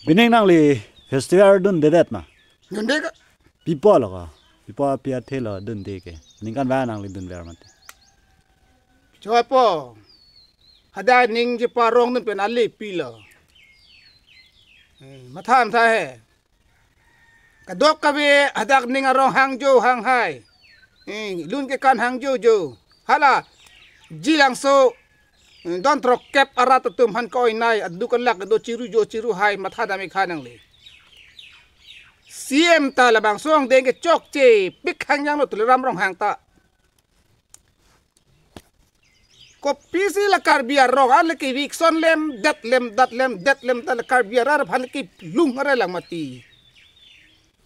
Bining nang li festival dun dedet ma. Dun dek. Pipo lo ka. Pipo pia the lo dun deke. Ning kan ba nang li dun ver mat. Coba po. Ada ning je parong dun pen ali pilo. Matham tha he. Kadok kabe adak ning arong Hangzhou Hanghai. Lun ke kan Hangzhou jo. Hala jilang so don trok kep arat tum han ko inai adu kan lak do ciru jo ciru hai matha dami khanang le. CM ta la bang song deng ke chok che pik hang yang lo tul ram rong hang ta. Ko pisi la karbia rong al ke wik son lem dat lem ta la karbia rar phan ke lung ara lang mati.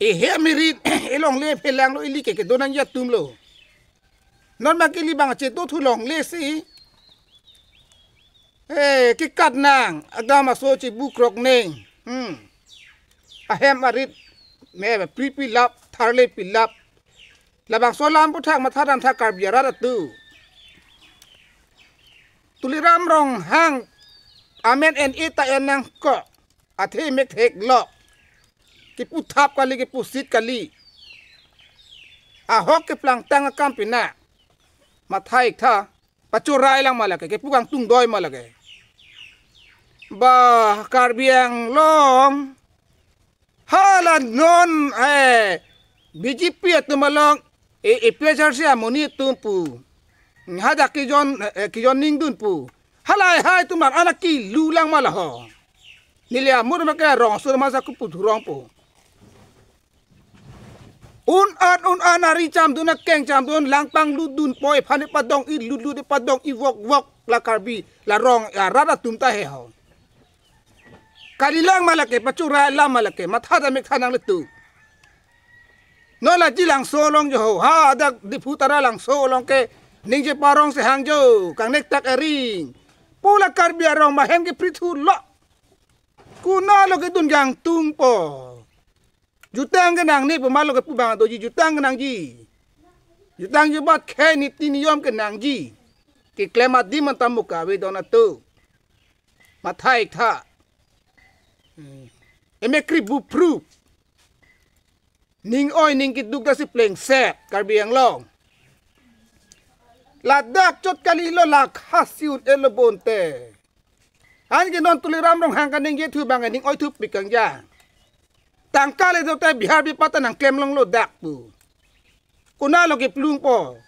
E he mirit elong le phelang lo ili ke donang ya tum lo. Non ma ke li bang che to thu long le si. Cái cắt nàng ada masuk ci bukrok neng ahem arit me pipi lap tharle pilap labang solam puthak matharam thakar biara tu tuliram rong hang amen en ita enang ko athe mek thek lo ki puthap kali ki pusit kali ahok ke plang tang kampina mathai tha pacurai lang malake ke pukang tung doi malake ba karbiang long halan non BJP tu malong pleasure sia moni tumpu hada ki jon ning dun pu halai hai tu mar anaki lulang malaho nilia mur maka rong sur masa ku pu rong pu un an ari cham dun keng cham dun langpang ludun poi phane padong i ludu de padong i wok la karbi la rong rada tumta he ho kalilang malake pacura la malake matha da mek thanang letu no la jilang solong jo ha da diputara lang solong ke ningje parong se Hangzhou kang nek tak ering pula karbi arong maheng ke prithu lo kuna lo ke dun gang tung po jutang ke nang ni pemalo ke pubang doji jutang ke nang ji jutang je bat khe ni tiniyom ke nang ji ke klemat di mentamuka we dona tu mathai tha emekri bu proof ning oi ning kit duk da si pleng set karbi ang long ladak chot kali lo la khasiut elobonte an ke non tuliram rong hang kan ning ye thu bang ning oi thu pikang ja tangka le do ta bihar bi patan ang klem long lo dak pu kuna lo ke plung po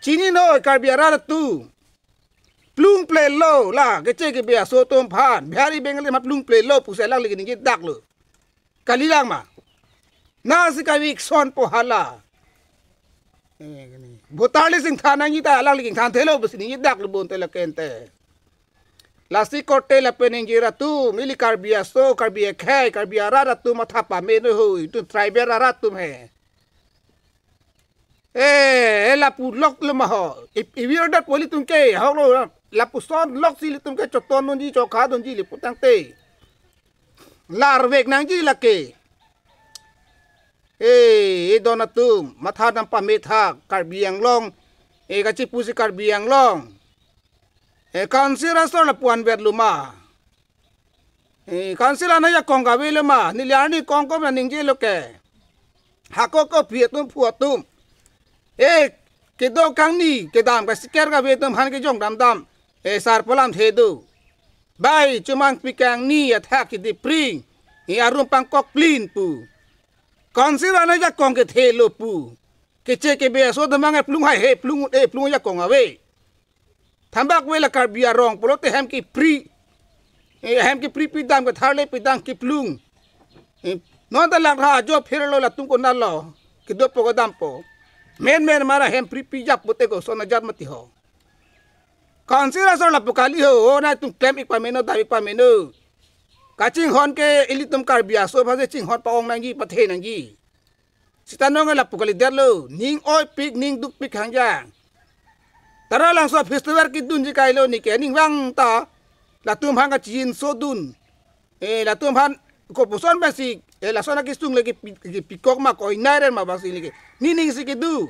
chini no karbi ara tu plung play low la ke che ke bia so tom phan bihari bengali mat plung play low pu se lang lagi ning dak lo kalilang ma na si ka wik son po hala botali sing thana ni ta lang lagi than thelo bus ning dak lo bon te la kente la si kote la pening jira tu mili karbia so karbia khai karbia ra tu matha pa me no ho tu tribe ra tu me la pu lok lo ma ho i wir dat poli tum ke ho lo la pu son lok si tum ke choton non ji cho kha don ji li putang te lar vek nang ji la ke dona tum matha nam pa me tha karbiang long ka chi pu si karbiang long kansira so la puan ber luma kansila na ya kong ga we le ma ni liani kong ko na ning ji lo ke hako ko phi tum phu tum ke do kang ni ke dam ka siker ga ve tum han ke jong dam sar polam the do bai chumang pikang ni atha ki di pring arum pang kok plin pu kansila na ya kong ke the lo pu ke che ke be so damang plung hai he plung ya kong awe thambak wela karbia rong polote hem ki pri pidam ka tharle pidam ki plung non ta lang ha jo phir lo la tum ko na lo ki do po dam po men mara hem pri jap bote ko sona jat mati ho kansira so la pokali ho na tum klem ik pa meno da ik pa meno ka ching hon ke ilitum karbia so bhaje ching hon pa ong nang gi pathe nang gi sitanong la pokali derlo ning oi pik ning duk pik hang jang tara lang so festival ki dun ji kai lo ni ke ning wang ta la tum hang ka chin so dun la tum han ko puson ba si la sona ki stung le ki pikok ma ko inaren ma ba si le ni ning si ki du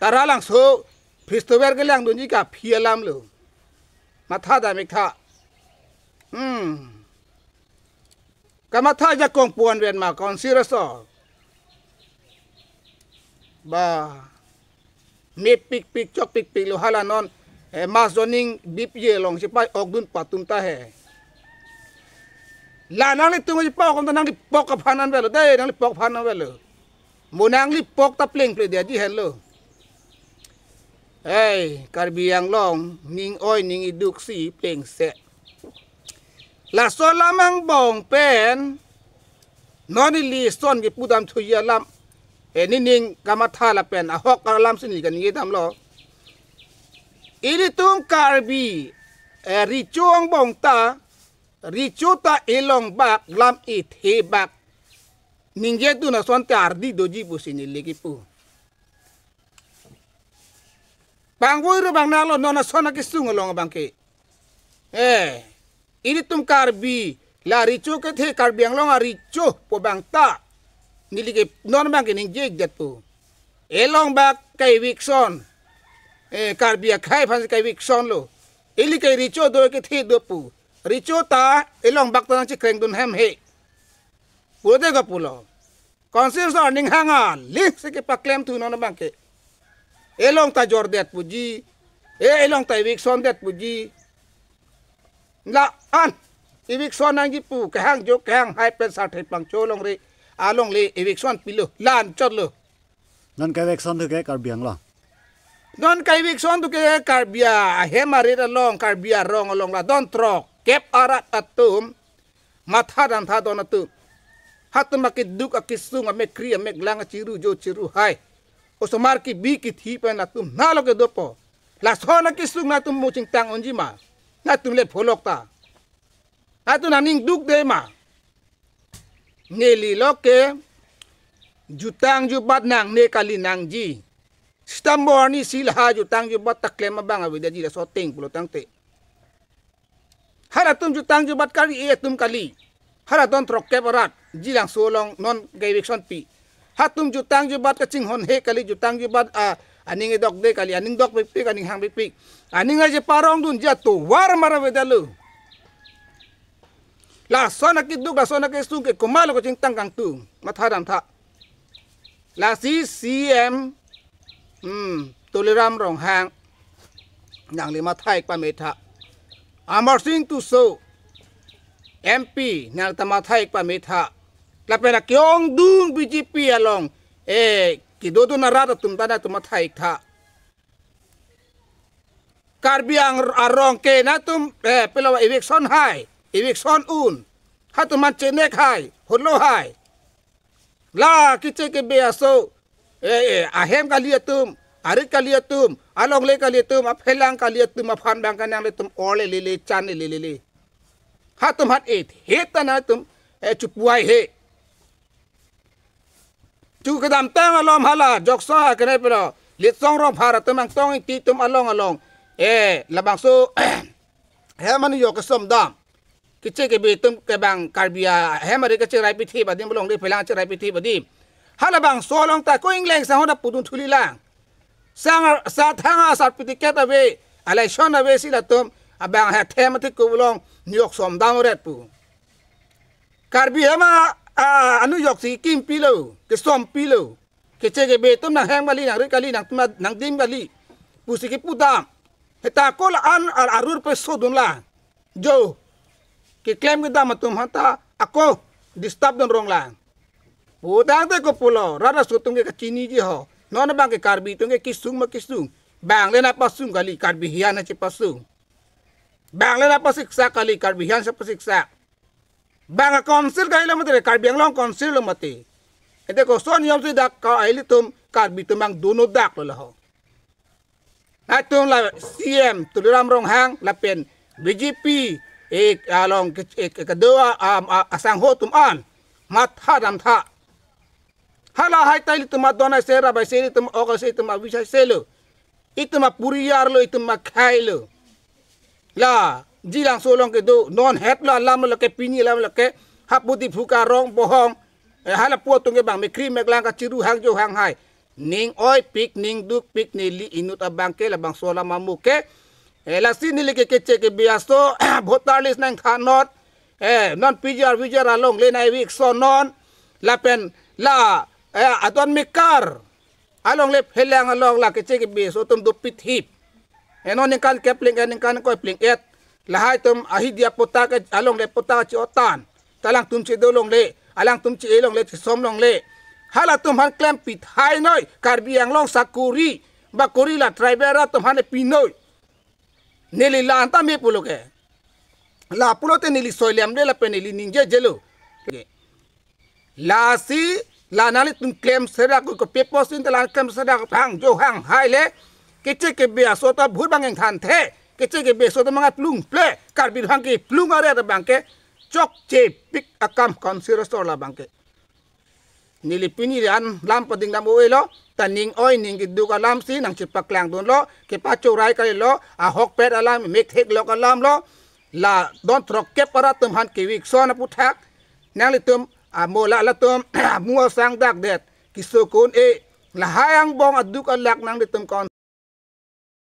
tara lang so festival ke lang dun ji ka phielam lo matha da mek tha kama tha ja kong puan wen ma consider so ba me pik chok pik lo hala non ma zoning bip ye long si pai ok dun patum ta he la nang li tung ji pa kom ta nang li pok ka phanan velo dai nang li pok phanan velo mo nang li pok ta pleng ple dia ji hen lo hey karbiang long ning oi ning iduk si pleng se la so lamang bong pen noni li son ki pudam thuya lam enining kamatha la pen a hok lam sini kan ngi dam lo ini tung karbi ri chuang bong ta ri chu ta elong bak lam i the bak ningje tu na son tar di doji pu sini leki pu bang wo ru bang na lo nona sona ki sung long bang ke ini tum karbi la ri chu ke the karbiang long a ri chu po bang ta nilike non bang ke ningje jet pu elong bak kai wikson karbia khai phan kai wikson lo eli kai ri chu do ke the do pu richo ta elong bak ta chi kreng dun hem he purde ga pulo consider sa ning hanga lik se ke paklem tu no bang ke elong ta jordet puji elong ta wik son det puji la an wik son nang ji pu ke hang jo ke hang hai pen sa thai pang cho long re along le wik son pilo lan chot lo non kai vek son thu ke karbiang lo non kai wik son tu ke karbia hemare long karbia rong along la don trok kep arat atum matha dan tha don atum hatum makiduk akisung ame kri ame lang chiru jo chiru hai osomar ki bi ki thi pen atum na lo ke dopo la sona kisung na tum muching tang onji ma na tum le pholok ta atu na ning duk de ma neli loke jutang ju bat nang ne kali nang ji stambor ni silha jutang ju bat taklem bang awida ji la so teng pulo tang te hara tum jutang ju bat kali tum kali hara don trok ke barat jilang solong non gaywik son pi hatum jutang ju bat ka ching hon he kali jutang ju bat aning dok de kali aning dok pi aning hang pi aning je parong dun ja to war mara wedalu la sona ki duk la sona ke sung ke komalo ko ching tang kang tu matha dam tha la CCM Toliram rong hang nang lima thai pa metha Amar Singh tu so MP nang tama thai pa metha la pena kyong dung BJP along ki do na rata tum tana tum thai tha karbiang arong ke na tum pelawa election hai election un hatuman chenek hai hollo hai la kiche ke beaso ahem kaliatum arit kaliatum along le kaliatum aphelang kaliatum afan bang kanang le tum ole le chan le hatum hat hetana tum chupuai he chu kadam tang alom hala joksa kene pero lit song rong bharat tum ang tong ti tum along labang so heman yo ka som dam kiche ke be tum ke bang karbia hemari ke chirai pithi badim bolong le phelang chirai pithi badim halabang solong ta ko ingleng sa hoda pudun thuli lang sang sa thanga sat pitiket ave alai shon ave sila tum abang ha thematik ko bolong nyok som dang ret pu karbi hema anu yok si kim pilo ke som pilo ke chege be tum na hang bali nang ri kali nang dim bali pusi ki pudam heta ko la an arur pe sodun la jo ke claim ke dam tum hata ako disturb don rong lang udang te ko pulo rada sutung ke chini ji ho non bang ke karbi tung ke kisung bang le na pasung kali karbi hian na chi pasung bang le na pasiksa kali karbi hian sa pasiksa bang a council kai la mate karbi ang long council lo mate ete ko son yom si dak ka ai tum karbi tumang duno dak lo ho atung la CM Toliram rong hang la pen BJP along ke doa asang ho tum an mat hadam tha hala hai tai tuma dona sera bai seri tum oga se tuma visha selo ituma puriyar lo ituma khailo la jilang solong ke do non het la lam lo ke pini lam lo ke haputi phuka rong bohong hala po tung ke bang me krim meglang ka chiru hang jo hang hai ning oi pik ning duk pik ni li inut abang ke la bang sola mamu ke la sini le ke che ke biaso votalis nang thanot นอนพิจารลงเลยในวิกซอนนอนละเป็นละอตอนมิการลงเลยเพลงลงละก็เจกิเบสตุมดุปิทิบนอนยังการเก็บลิงยังการก็เปลี่ยนละให้ตุมอาฮิเดียปตากลงเลยปตากจิอตันตะลังตุมเชดลงเลยลังตุมเชลงเลยสมลงเลยฮาลาตุมฮันแคลมปิดไฮน้อยการบียังลงสักกุรีบักกุรีละไทรเบราตุมฮันปีน้อยเนลิลาอันตามีปุโลเกลาปุโลเตเนลิโซเลียมเดลาเป็นเนลินิงเจเจโลลาซีลานาลิตุมเคลมเสดากุกเปปอสินตลาเคลมเสดาพังโจหังไฮเลกิเจเกเบียโซตาบูดบังเองทันเทกิเจเกเบียโซตามังพลุงเปลการบิดหังกีพลุงอะไรตะบังเกจอกเจปิกอากามคอนซิรสโตลาบังเกนิลิปินีรันลามปดิงดามโอเอโลแต่นิงอ้อยนิงกิดูกาลามซีนังจิปกลางโดนโลเก็บปาโจไรกันโลฮอกเป็ดอลามเมกเทกโลกาลามโลลาดอนทรอกเก็บปาราตุมฮันกิวิกโซนพุทักนางลิตุมโมละละตุมมัวสังดักเด็ดกิโซโคนเอละหายังบองอดุกอลักนางลิตุมก่อน